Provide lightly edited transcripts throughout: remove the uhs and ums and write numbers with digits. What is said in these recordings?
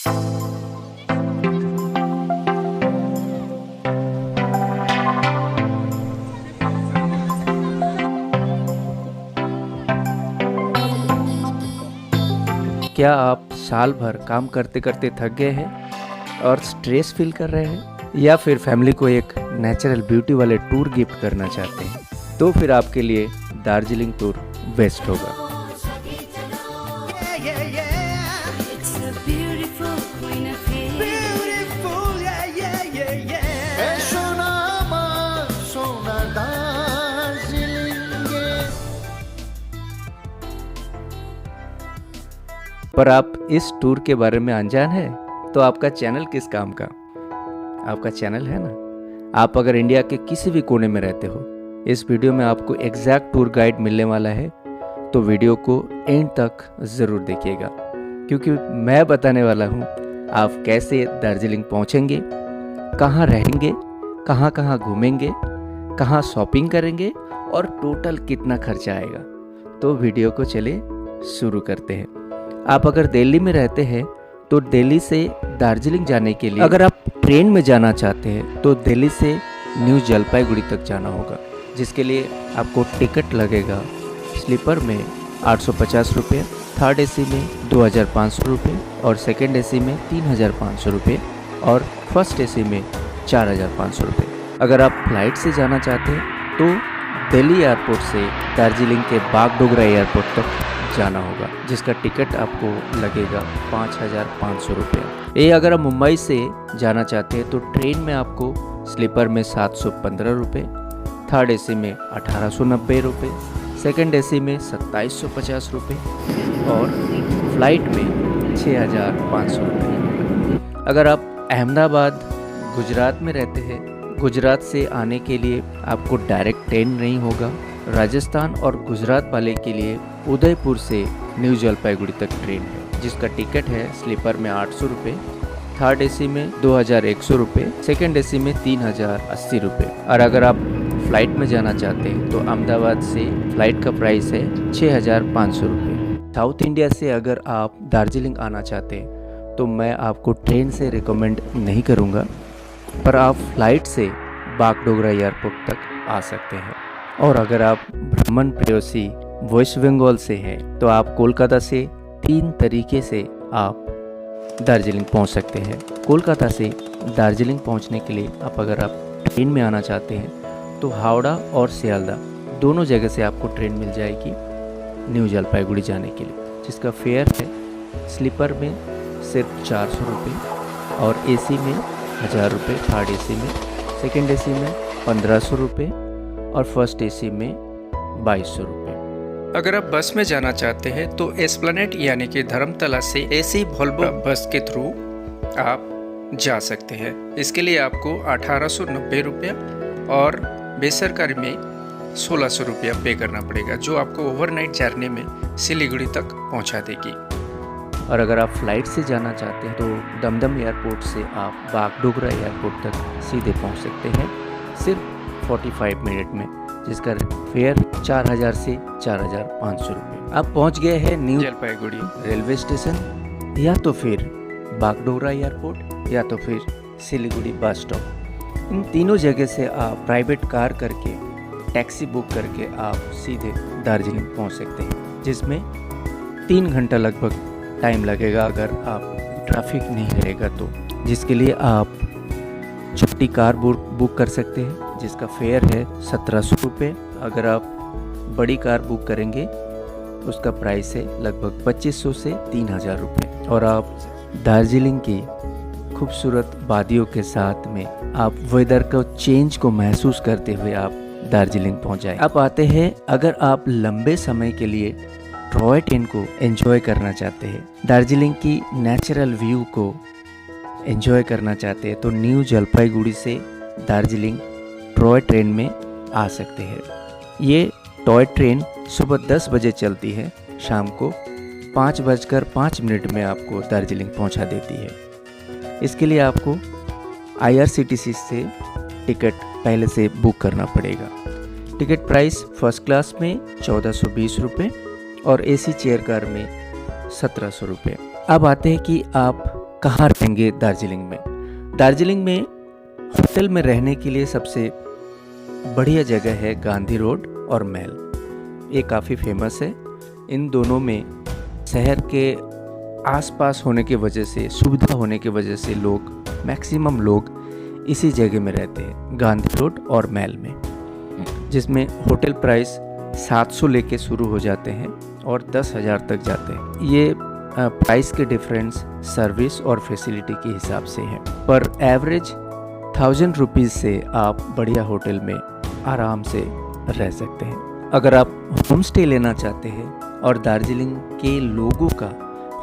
क्या आप साल भर काम करते करते थक गए हैं और स्ट्रेस फील कर रहे हैं, या फिर फैमिली को एक नेचुरल ब्यूटी वाले टूर गिफ्ट करना चाहते हैं? तो फिर आपके लिए दार्जिलिंग टूर बेस्ट होगा। पर आप इस टूर के बारे में अनजान है तो आपका चैनल किस काम का? आपका चैनल है ना। आप अगर इंडिया के किसी भी कोने में रहते हो, इस वीडियो में आपको एग्जैक्ट टूर गाइड मिलने वाला है, तो वीडियो को एंड तक ज़रूर देखिएगा, क्योंकि मैं बताने वाला हूँ आप कैसे दार्जिलिंग पहुँचेंगे, कहाँ रहेंगे, कहाँ कहाँ घूमेंगे, कहाँ शॉपिंग करेंगे और टोटल कितना खर्चा आएगा। तो वीडियो को चले शुरू करते हैं। आप अगर दिल्ली में रहते हैं तो दिल्ली से दार्जिलिंग जाने के लिए अगर आप ट्रेन में जाना चाहते हैं तो दिल्ली से न्यू जलपाईगुड़ी तक जाना होगा, जिसके लिए आपको टिकट लगेगा स्लीपर में 850 रुपये, थर्ड एसी में 2500 रुपये और सेकेंड एसी में 3500 रुपये और फर्स्ट एसी में 4500 रुपये। अगर आप फ्लाइट से जाना चाहते हैं तो दिल्ली एयरपोर्ट से दार्जिलिंग के बागडोगरा एयरपोर्ट तक जाना होगा, जिसका टिकट आपको लगेगा 5500 रुपये। ये अगर आप मुंबई से जाना चाहते हैं तो ट्रेन में आपको स्लीपर में 715 रुपये, थर्ड एसी में 1890 रुपये, सेकेंड एसी में 2750 रुपये और फ्लाइट में 6500 रुपये। अगर आप अहमदाबाद गुजरात में रहते हैं, गुजरात से आने के लिए आपको डायरेक्ट ट्रेन नहीं होगा। राजस्थान और गुजरात वाले के लिए उदयपुर से न्यू जलपाईगुड़ी तक ट्रेन है, जिसका टिकट है स्लीपर में 800 रुपये, थर्ड एसी में 2100 रुपये, सेकेंड एसी में 3080 रुपये। और अगर आप फ्लाइट में जाना चाहते हैं तो अहमदाबाद से फ्लाइट का प्राइस है 6500 रुपये। साउथ इंडिया से अगर आप दार्जिलिंग आना चाहते हैं तो मैं आपको ट्रेन से रिकमेंड नहीं करूँगा, पर आप फ्लाइट से बागडोगरा एयरपोर्ट तक आ सकते हैं। और अगर आप ब्राह्मण प्रेयसी वेस्ट बंगाल से हैं तो आप कोलकाता से 3 तरीके से आप दार्जिलिंग पहुंच सकते हैं। कोलकाता से दार्जिलिंग पहुंचने के लिए अगर आप ट्रेन में आना चाहते हैं तो हावड़ा और सियालदा दोनों जगह से आपको ट्रेन मिल जाएगी न्यू जलपाईगुड़ी जाने के लिए, जिसका फेयर है स्लीपर में सिर्फ 400 रुपये और एसी में 1000 रुपये, थर्ड एसी में, सेकेंड एसी में 1500 रुपये और फर्स्ट एसी में 2200 रुपये। अगर आप बस में जाना चाहते हैं तो एस्प्लेनेड यानी कि धर्मतला से एसी वोल्वो बस के थ्रू आप जा सकते हैं। इसके लिए आपको 1890 रुपया और बेसरकारी में 1600 रुपया पे करना पड़ेगा, जो आपको ओवरनाइट जर्नी में सिलीगुड़ी तक पहुंचा देगी। और अगर आप फ्लाइट से जाना चाहते हैं तो दमदम एयरपोर्ट से आप बागडोगरा एयरपोर्ट तक सीधे पहुंच सकते हैं सिर्फ 45 मिनट में, जिसका फेयर 4000 से 4500 रुपये। आप पहुंच गए हैं न्यू जलपाईगुड़ी रेलवे स्टेशन, या तो फिर बागडोगरा एयरपोर्ट या तो फिर सिलीगुड़ी बस स्टॉप। इन तीनों जगह से आप प्राइवेट कार करके, टैक्सी बुक करके आप सीधे दार्जिलिंग पहुंच सकते हैं, जिसमें 3 घंटा लगभग टाइम लगेगा अगर आप ट्रैफिक नहीं रहेगा तो, जिसके लिए आप छोटी कार बुक कर सकते हैं, जिसका फेयर है 1700 रुपये। अगर आप बड़ी कार बुक करेंगे तो उसका प्राइस है लगभग 2500 से 3000 रुपये। और आप दार्जिलिंग की खूबसूरत वादियों के साथ में आप वेदर को चेंज को महसूस करते हुए आप दार्जिलिंग पहुंच जाए। आप आते हैं, अगर आप लंबे समय के लिए टॉय ट्रेन को एंजॉय करना चाहते हैं, दार्जिलिंग की नेचुरल व्यू को एंजॉय करना चाहते हैं, तो न्यू जलपाईगुड़ी से दार्जिलिंग टॉय ट्रेन में आ सकते हैं। ये टॉय ट्रेन सुबह 10 बजे चलती है, शाम को 5:05 में आपको दार्जिलिंग पहुंचा देती है। इसके लिए आपको IRCTC से टिकट पहले से बुक करना पड़ेगा। टिकट प्राइस फर्स्ट क्लास में 1420 रुपये और AC चेयर कार में 1700 रुपये। अब आते हैं कि आप कहाँ रहेंगे दार्जिलिंग में? दार्जिलिंग में होटल में रहने के लिए सबसे बढ़िया जगह है गांधी रोड और महल। ये काफ़ी फेमस है। इन दोनों में शहर के आसपास होने की वजह से, सुविधा होने की वजह से मैक्सिमम लोग इसी जगह में रहते हैं, गांधी रोड और महल में, जिसमें होटल प्राइस 700 लेके शुरू हो जाते हैं और 10,000 तक जाते हैं। ये प्राइस के डिफरेंस सर्विस और फैसिलिटी के हिसाब से है। पर एवरेज 1000 रुपीज़ से आप बढ़िया होटल में आराम से रह सकते हैं। अगर आप होम स्टे लेना चाहते हैं और दार्जिलिंग के लोगों का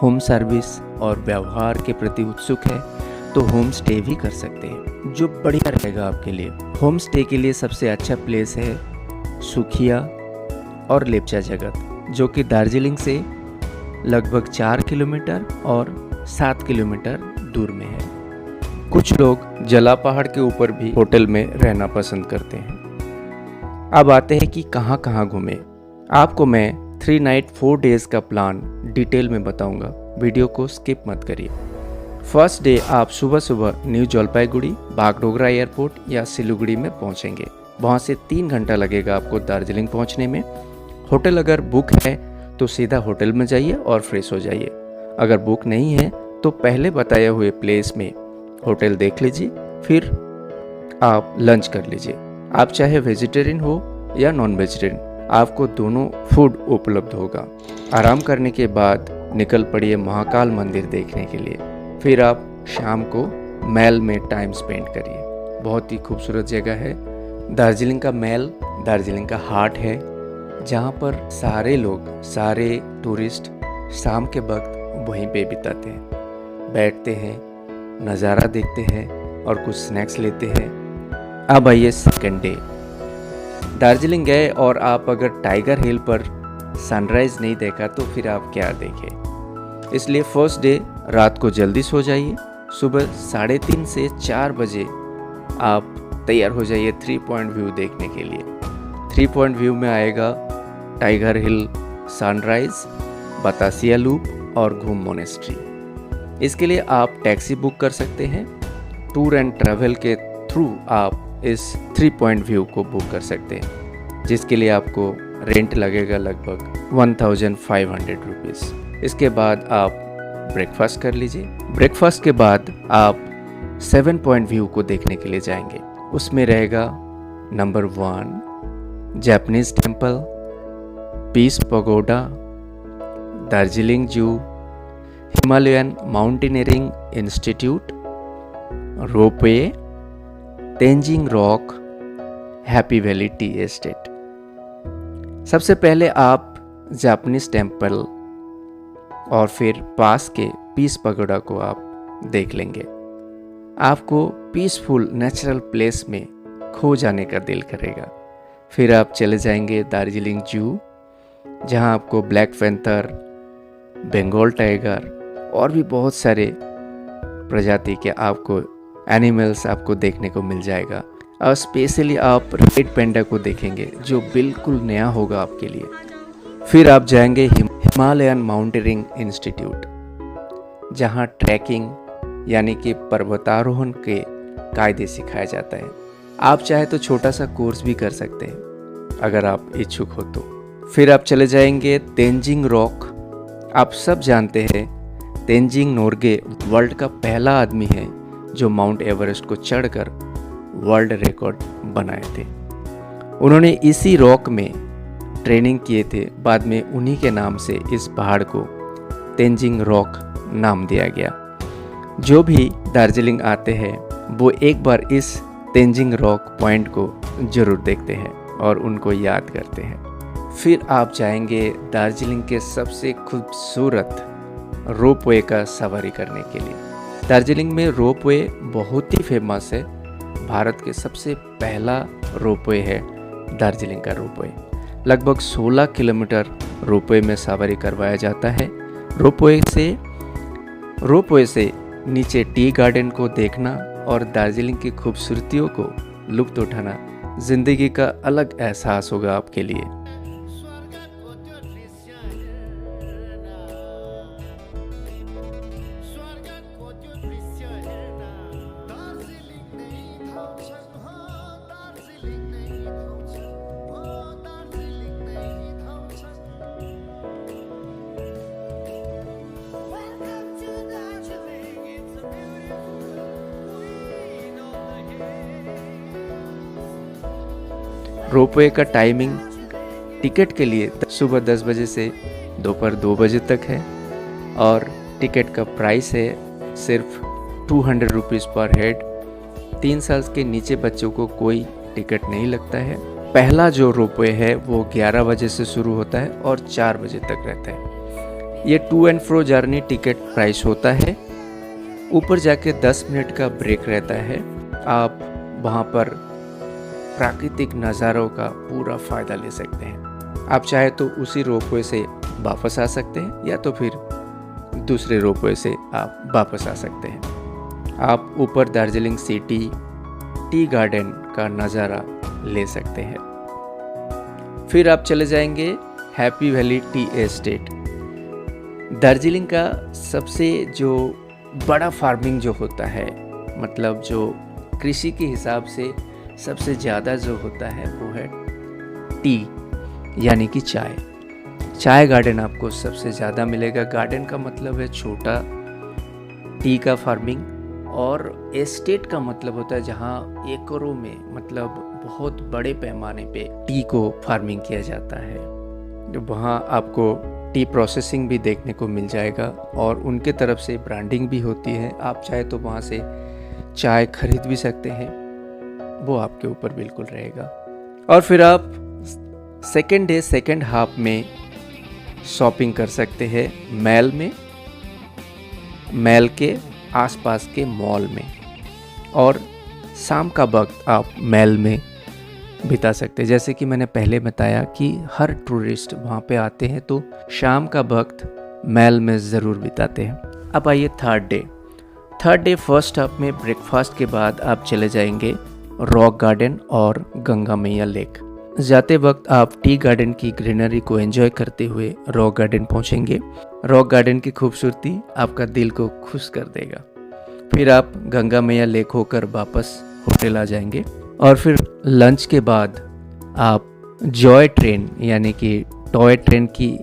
होम सर्विस और व्यवहार के प्रति उत्सुक है तो होम स्टे भी कर सकते हैं, जो बढ़िया रहेगा आपके लिए। होम स्टे के लिए सबसे अच्छा प्लेस है सुखिया और लेप्चा जगत, जो कि दार्जिलिंग से लगभग 4 किलोमीटर और 7 किलोमीटर दूर में है। कुछ लोग जला पहाड़ के ऊपर भी होटल में रहना पसंद करते हैं। अब आते हैं कि कहाँ कहाँ घूमें। आपको मैं 3 नाइट 4 डेज का प्लान डिटेल में बताऊंगा, वीडियो को स्किप मत करिए। फर्स्ट डे आप सुबह सुबह न्यू जलपाईगुड़ी, बागडोगरा एयरपोर्ट या सिलीगुड़ी में पहुंचेंगे। वहां से 3 घंटा लगेगा आपको दार्जिलिंग पहुंचने में। होटल अगर बुक है तो सीधा होटल में जाइए और फ्रेश हो जाइए। अगर बुक नहीं है तो पहले बताए हुए प्लेस में होटल देख लीजिए, फिर आप लंच कर लीजिए। आप चाहे वेजिटेरियन हो या नॉन वेजिटेरियन, आपको दोनों फूड उपलब्ध होगा। आराम करने के बाद निकल पड़िए महाकाल मंदिर देखने के लिए। फिर आप शाम को महल में टाइम स्पेंड करिए। बहुत ही खूबसूरत जगह है। दार्जिलिंग का महल दार्जिलिंग का हार्ट है, जहाँ पर सारे टूरिस्ट शाम के वक्त वहीं पे बिताते हैं, बैठते हैं, नज़ारा देखते हैं और कुछ स्नैक्स लेते हैं। अब आइए सेकंड डे। दार्जिलिंग गए और आप अगर टाइगर हिल पर सनराइज़ नहीं देखा तो फिर आप क्या देखें। इसलिए फर्स्ट डे रात को जल्दी सो जाइए। सुबह 3:30 से 4 बजे आप तैयार हो जाइए 3 पॉइंट व्यू देखने के लिए। 3 पॉइंट व्यू में आएगा टाइगर हिल, सनराइज, बतासिया लूप और घूम मोनेस्ट्री। इसके लिए आप टैक्सी बुक कर सकते हैं। टूर एंड ट्रैवल के थ्रू आप इस 3 पॉइंट व्यू को बुक कर सकते हैं, जिसके लिए आपको रेंट लगेगा लगभग 1500 रुपीज़। इसके बाद आप ब्रेकफास्ट कर लीजिए। ब्रेकफास्ट के बाद आप 7 पॉइंट व्यू को देखने के लिए जाएंगे। उसमें रहेगा number 1 Japanese temple, peace pagoda, Darjeeling zoo, Himalayan mountaineering institute, ropeway, Tenzing rock, happy valley tea estate. सबसे पहले आप जापानीज टेम्पल और फिर पास के पीस पगोडा को आप देख लेंगे। आपको पीसफुल नेचुरल प्लेस में खो जाने का दिल करेगा। फिर आप चले जाएंगे दार्जिलिंग जू, जहां आपको ब्लैक पैंथर, बंगाल टाइगर और भी बहुत सारे प्रजाति के आपको एनिमल्स आपको देखने को मिल जाएगा। और स्पेशली आप रेड पैंडा को देखेंगे, जो बिल्कुल नया होगा आपके लिए। फिर आप जाएंगे हिमालयन माउंटेनियरिंग इंस्टीट्यूट, जहां ट्रैकिंग यानी कि पर्वतारोहण के कायदे सिखाया जाता है। आप चाहे तो छोटा सा कोर्स भी कर सकते हैं अगर आप इच्छुक हो तो। फिर आप चले जाएंगे तेंजिंग रॉक। आप सब जानते हैं तेंजिंग नोर्गे वर्ल्ड का पहला आदमी है जो माउंट एवरेस्ट को चढ़कर वर्ल्ड रिकॉर्ड बनाए थे। उन्होंने इसी रॉक में ट्रेनिंग किए थे। बाद में उन्हीं के नाम से इस पहाड़ को तेंजिंग रॉक नाम दिया गया। जो भी दार्जिलिंग आते हैं वो एक बार इस तेंजिंग रॉक पॉइंट को जरूर देखते हैं और उनको याद करते हैं। फिर आप जाएंगे दार्जिलिंग के सबसे खूबसूरत रोपवे का सवारी करने के लिए। दार्जिलिंग में रोपवे बहुत ही फेमस है। भारत के सबसे पहला रोपवे है दार्जिलिंग का रोपवे। लगभग 16 किलोमीटर रोपवे में सवारी करवाया जाता है। रोपवे से नीचे टी गार्डन को देखना और दार्जिलिंग की खूबसूरतियों को लुत्फ उठाना जिंदगी का अलग एहसास होगा आपके लिए। रोपवे का टाइमिंग टिकट के लिए सुबह 10 बजे से दोपहर 2 बजे तक है और टिकट का प्राइस है सिर्फ 200 रुपीज़ पर हेड। 3 साल के नीचे बच्चों को कोई टिकट नहीं लगता है। पहला जो रोपवे है वो 11 बजे से शुरू होता है और 4 बजे तक रहता है। ये to and fro journey ticket price होता है। ऊपर जाके 10 मिनट का ब्रेक रहता है। आप वहाँ पर प्राकृतिक नज़ारों का पूरा फ़ायदा ले सकते हैं। आप चाहे तो उसी रोपवे से वापस आ सकते हैं या तो फिर दूसरे रोपवे से आप वापस आ सकते हैं। आप ऊपर दार्जिलिंग सिटी टी गार्डन का नज़ारा ले सकते हैं। फिर आप चले जाएंगे happy valley tea estate. Darjeeling का सबसे जो बड़ा फार्मिंग जो होता है, मतलब जो कृषि के हिसाब से सबसे ज़्यादा जो होता है वो है टी यानी कि चाय। चाय गार्डन आपको सबसे ज़्यादा मिलेगा। गार्डन का मतलब है छोटा, टी का फार्मिंग, और एस्टेट का मतलब होता है जहाँ एकड़ों में, मतलब बहुत बड़े पैमाने पे टी को फार्मिंग किया जाता है। वहाँ आपको टी प्रोसेसिंग भी देखने को मिल जाएगा और उनके तरफ से ब्रांडिंग भी होती है। आप चाहे तो वहाँ से चाय खरीद भी सकते हैं, वो आपके ऊपर बिल्कुल रहेगा। और फिर आप सेकेंड डे सेकेंड हाफ में शॉपिंग कर सकते हैं मैल के आसपास के मॉल में, और शाम का वक्त आप मैल में बिता सकते हैं। जैसे कि मैंने पहले बताया कि हर टूरिस्ट वहाँ पे आते हैं तो शाम का वक्त मैल में ज़रूर बिताते हैं। अब आइए थर्ड डे फर्स्ट हाफ में ब्रेकफास्ट के बाद आप चले जाएंगे रॉक गार्डन और गंगा मैया लेक। जाते वक्त आप टी गार्डन की ग्रीनरी को एंजॉय करते हुए रॉक गार्डन पहुंचेंगे। रॉक गार्डन की खूबसूरती आपका दिल को खुश कर देगा। फिर आप गंगा मैया लेक होकर वापस होटल आ जाएंगे और फिर लंच के बाद आप जॉय ट्रेन यानी कि टॉय ट्रेन की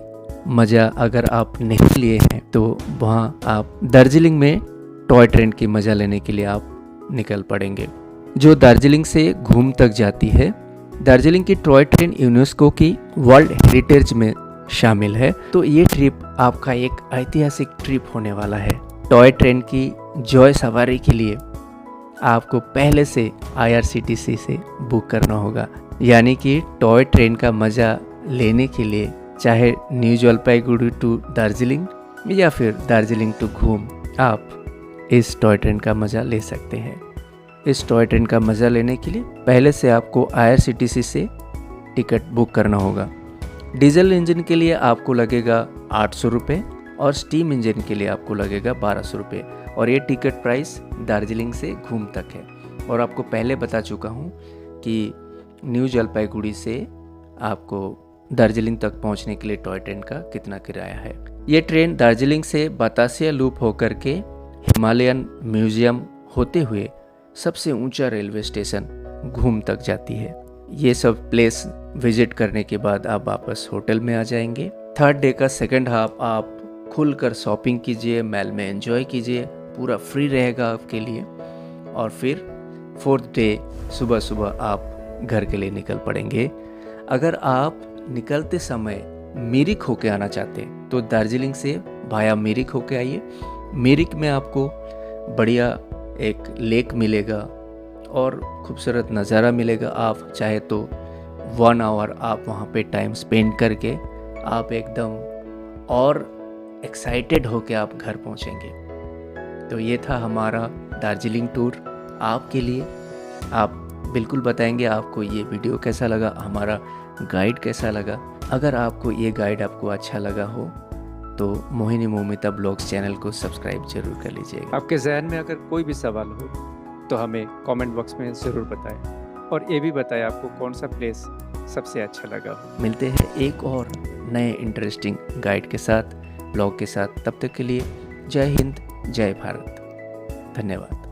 मज़ा अगर आप नहीं लिए हैं तो वहाँ आप दार्जिलिंग में टॉय ट्रेन की मज़ा लेने के लिए आप निकल पड़ेंगे, जो दार्जिलिंग से घूम तक जाती है। दार्जिलिंग की टॉय ट्रेन यूनेस्को की वर्ल्ड हेरिटेज में शामिल है, तो ये ट्रिप आपका एक ऐतिहासिक ट्रिप होने वाला है। टॉय ट्रेन की जॉय सवारी के लिए आपको पहले से IRCTC से बुक करना होगा, यानी कि टॉय ट्रेन का मज़ा लेने के लिए चाहे न्यू जलपाईगुड़ी टू दार्जिलिंग या फिर दार्जिलिंग टू घूम, आप इस टॉय ट्रेन का मज़ा ले सकते हैं। इस टॉय ट्रेन का मज़ा लेने के लिए पहले से आपको IRCTC से टिकट बुक करना होगा। डीजल इंजन के लिए आपको लगेगा 800 रुपये और स्टीम इंजन के लिए आपको लगेगा 1200 रुपये, और ये टिकट प्राइस दार्जिलिंग से घूम तक है। और आपको पहले बता चुका हूँ कि न्यू जलपाईगुड़ी से आपको दार्जिलिंग तक पहुँचने के लिए टॉय ट्रेन का कितना किराया है। ये ट्रेन दार्जिलिंग से बतासिया लूप होकर के हिमालयन म्यूजियम होते हुए सबसे ऊंचा रेलवे स्टेशन घूम तक जाती है। ये सब प्लेस विजिट करने के बाद आप वापस होटल में आ जाएंगे। थर्ड डे का सेकंड हाफ आप खुलकर शॉपिंग कीजिए, मैल में एंजॉय कीजिए, पूरा फ्री रहेगा आपके लिए। और फिर फोर्थ डे सुबह सुबह आप घर के लिए निकल पड़ेंगे। अगर आप निकलते समय मिरिक होके आना चाहते हैं तो दार्जिलिंग से भाया मिरिक होके आइए। मिरिक में आपको बढ़िया एक लेक मिलेगा और खूबसूरत नज़ारा मिलेगा। आप चाहे तो 1 आवर आप वहाँ पे टाइम स्पेंड करके आप एकदम और एक्साइटेड होके आप घर पहुँचेंगे। तो ये था हमारा दार्जिलिंग टूर आपके लिए। आप बिल्कुल बताएंगे आपको ये वीडियो कैसा लगा, हमारा गाइड कैसा लगा। अगर आपको ये गाइड आपको अच्छा लगा हो तो मोहिनी मोमिता ब्लॉग्स चैनल को सब्सक्राइब जरूर कर लीजिएगा। आपके जहन में अगर कोई भी सवाल हो तो हमें कमेंट बॉक्स में ज़रूर बताएं, और ये भी बताएं आपको कौन सा प्लेस सबसे अच्छा लगा। मिलते हैं एक और नए इंटरेस्टिंग गाइड के साथ, ब्लॉग के साथ। तब तक के लिए जय हिंद, जय भारत, धन्यवाद।